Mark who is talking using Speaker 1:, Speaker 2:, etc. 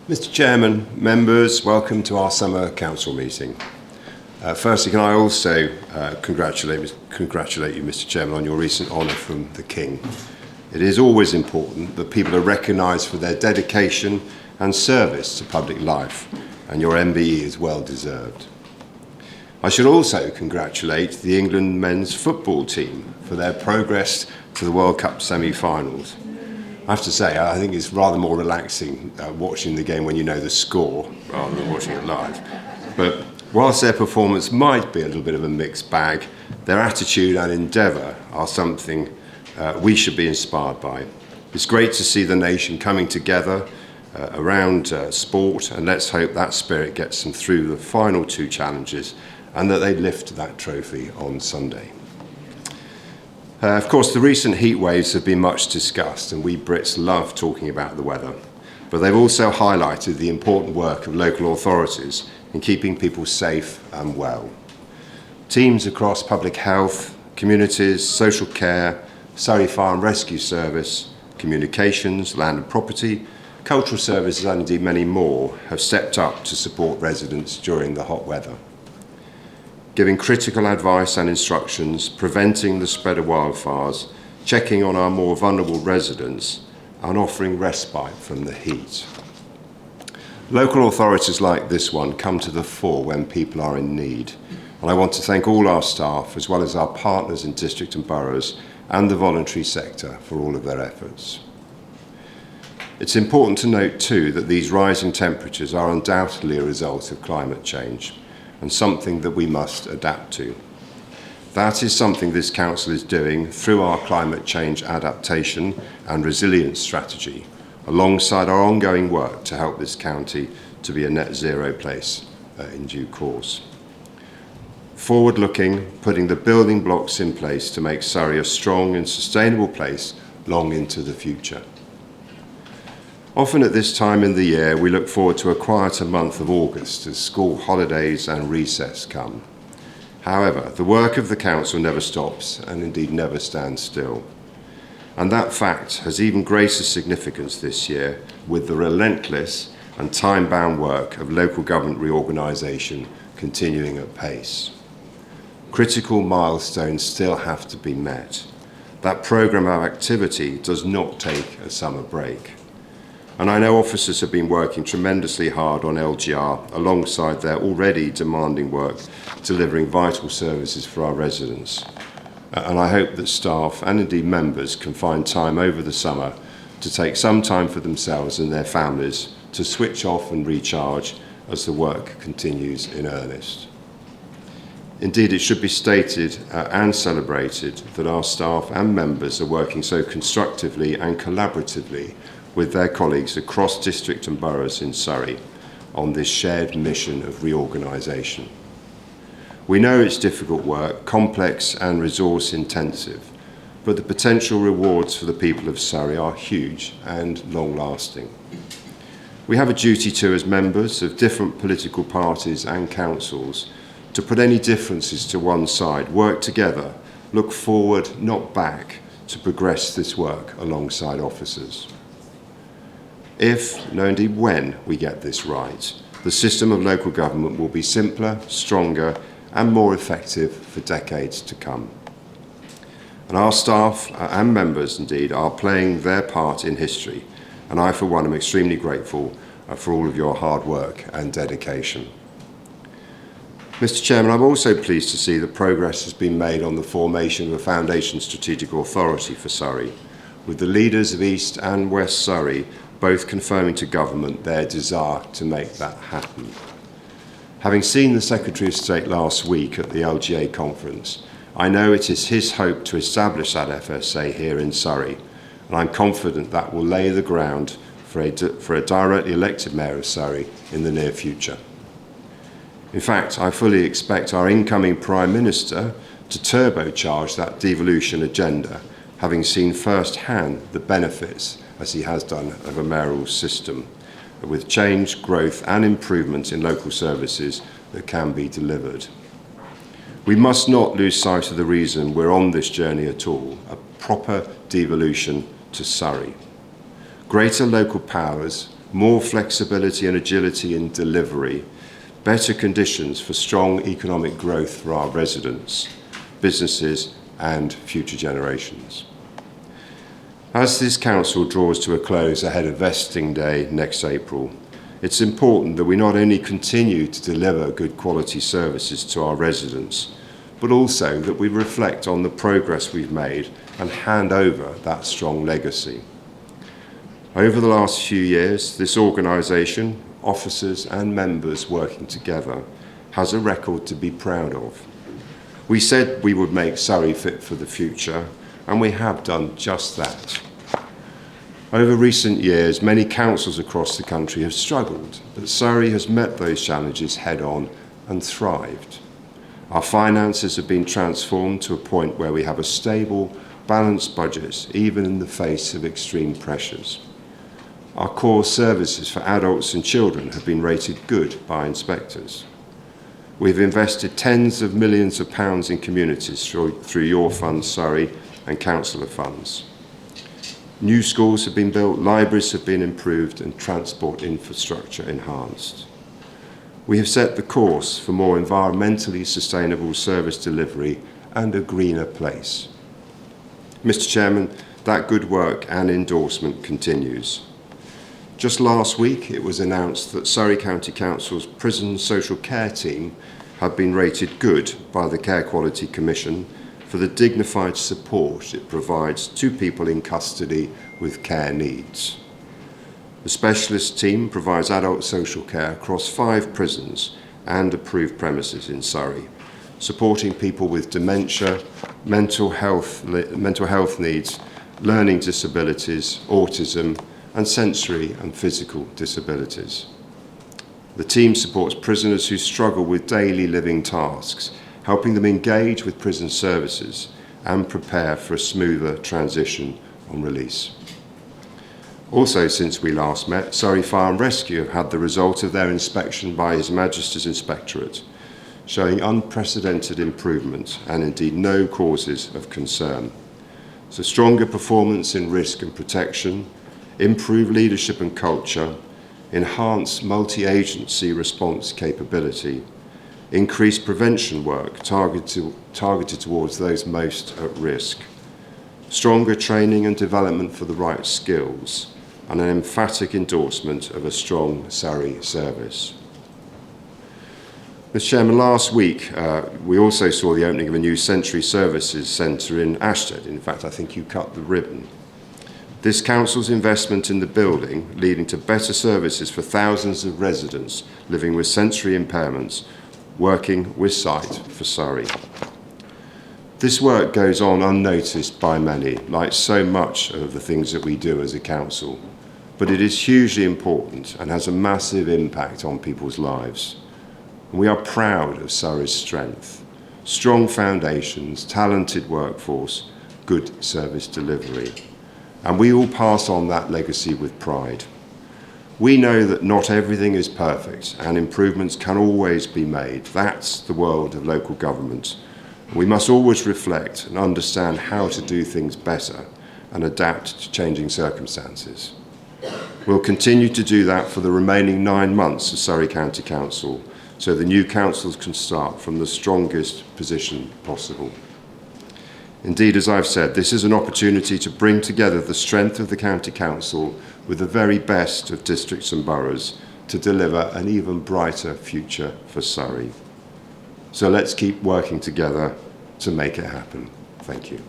Speaker 1: Mr. Chairman, members, welcome to our summer council meeting. Firstly, can I also congratulate you, Mr. Chairman, on your recent honour from the King. It is always important that people are recognised for their dedication and service to public life, and your MBE is well deserved. I should also congratulate the England men's football team for their progress to the World Cup semi-finals. I have to say, I think it's rather more relaxing watching the game when you know the score rather than watching it live. But whilst their performance might be a little bit of a mixed bag, their attitude and endeavour are something we should be inspired by. It's great to see the nation coming together around sport, and let's hope that spirit gets them through the final two challenges and that they lift that trophy on Sunday. Of course, the recent heat waves have been much discussed, and we Brits love talking about the weather, but they've also highlighted the important work of local authorities in keeping people safe and well. Teams across public health, communities, social care, Surrey Fire and Rescue Service, communications, land and property, cultural services and indeed many more have stepped up to support residents during the hot weather, giving critical advice and instructions, preventing the spread of wildfires, checking on our more vulnerable residents, and offering respite from the heat. Local authorities like this one come to the fore when people are in need, and I want to thank all our staff, as well as our partners in district and boroughs, and the voluntary sector for all of their efforts. It's important to note too that these rising temperatures are undoubtedly a result of climate change, and something that we must adapt to. That is something this council is doing through our climate change adaptation and resilience strategy, alongside our ongoing work to help this county to be a net zero place in due course. Forward-looking, putting the building blocks in place to make Surrey a strong and sustainable place long into the future. Often at this time in the year, we look forward to a quieter month of August as school holidays and recess come. However, the work of the council never stops and indeed never stands still. And that fact has even greater significance this year with the relentless and time-bound work of local government reorganisation continuing at pace. Critical milestones still have to be met. That programme of activity does not take a summer break. And I know officers have been working tremendously hard on LGR alongside their already demanding work delivering vital services for our residents. And I hope that staff and indeed members can find time over the summer to take some time for themselves and their families to switch off and recharge as the work continues in earnest. Indeed, it should be stated and celebrated that our staff and members are working so constructively and collaboratively with their colleagues across district and boroughs in Surrey on this shared mission of reorganisation. We know it's difficult work, complex and resource intensive, but the potential rewards for the people of Surrey are huge and long lasting. We have a duty to, as members of different political parties and councils, to put any differences to one side, work together, look forward, not back, to progress this work alongside officers. If, no indeed when, we get this right, the system of local government will be simpler, stronger and more effective for decades to come. And our staff and members indeed are playing their part in history, and I for one am extremely grateful for all of your hard work and dedication. Mr. Chairman, I'm also pleased to see that progress has been made on the formation of a foundation strategic authority for Surrey, with the leaders of East and West Surrey both confirming to government their desire to make that happen. Having seen the Secretary of State last week at the LGA conference, I know it is his hope to establish that FSA here in Surrey, and I'm confident that will lay the ground for a directly elected Mayor of Surrey in the near future. In fact, I fully expect our incoming Prime Minister to turbocharge that devolution agenda, having seen firsthand the benefits, as he has done, of a mayoral system, with change, growth and improvements in local services that can be delivered. We must not lose sight of the reason we're on this journey at all, a proper devolution to Surrey. Greater local powers, more flexibility and agility in delivery, better conditions for strong economic growth for our residents, businesses and future generations. As this council draws to a close ahead of vesting day next April, it's important that we not only continue to deliver good quality services to our residents, but also that we reflect on the progress we've made and hand over that strong legacy. Over the last few years, this organisation, officers and members working together, has a record to be proud of. We said we would make Surrey fit for the future, and we have done just that. Over recent years, many councils across the country have struggled, but Surrey has met those challenges head-on and thrived. Our finances have been transformed to a point where we have a stable, balanced budget, even in the face of extreme pressures. Our core services for adults and children have been rated good by inspectors. We've invested tens of millions of pounds in communities through your funds, Surrey, and councillor funds. New schools have been built, libraries have been improved, and transport infrastructure enhanced. We have set the course for more environmentally sustainable service delivery and a greener place. Mr. Chairman, that good work and endorsement continues. Just last week, it was announced that Surrey County Council's Prison Social Care team have been rated good by the Care Quality Commission for the dignified support it provides to people in custody with care needs. The specialist team provides adult social care across 5 prisons and approved premises in Surrey, supporting people with dementia, mental health needs, learning disabilities, autism, and sensory and physical disabilities. The team supports prisoners who struggle with daily living tasks, helping them engage with prison services and prepare for a smoother transition on release. Also, since we last met, Surrey Fire and Rescue have had the result of their inspection by His Majesty's Inspectorate, showing unprecedented improvement and indeed no causes of concern. So stronger performance in risk and protection, improved leadership and culture, enhanced multi-agency response capability, increased prevention work targeted towards those most at risk, stronger training and development for the right skills, and an emphatic endorsement of a strong Surrey service. Mr. Chairman, last week we also saw the opening of a new Sensory Services Centre in Ashted. In fact, I think you cut the ribbon. This council's investment in the building, leading to better services for thousands of residents living with sensory impairments, working with sight for Surrey. This work goes on unnoticed by many, like so much of the things that we do as a council, but it is hugely important and has a massive impact on people's lives. We are proud of Surrey's strength, strong foundations, talented workforce, good service delivery, and we all pass on that legacy with pride. We know that not everything is perfect and improvements can always be made. That's the world of local government. We must always reflect and understand how to do things better and adapt to changing circumstances. We'll continue to do that for the remaining 9 months of Surrey County Council, so the new councils can start from the strongest position possible. Indeed, as I've said, this is an opportunity to bring together the strength of the County Council with the very best of districts and boroughs to deliver an even brighter future for Surrey. So let's keep working together to make it happen. Thank you.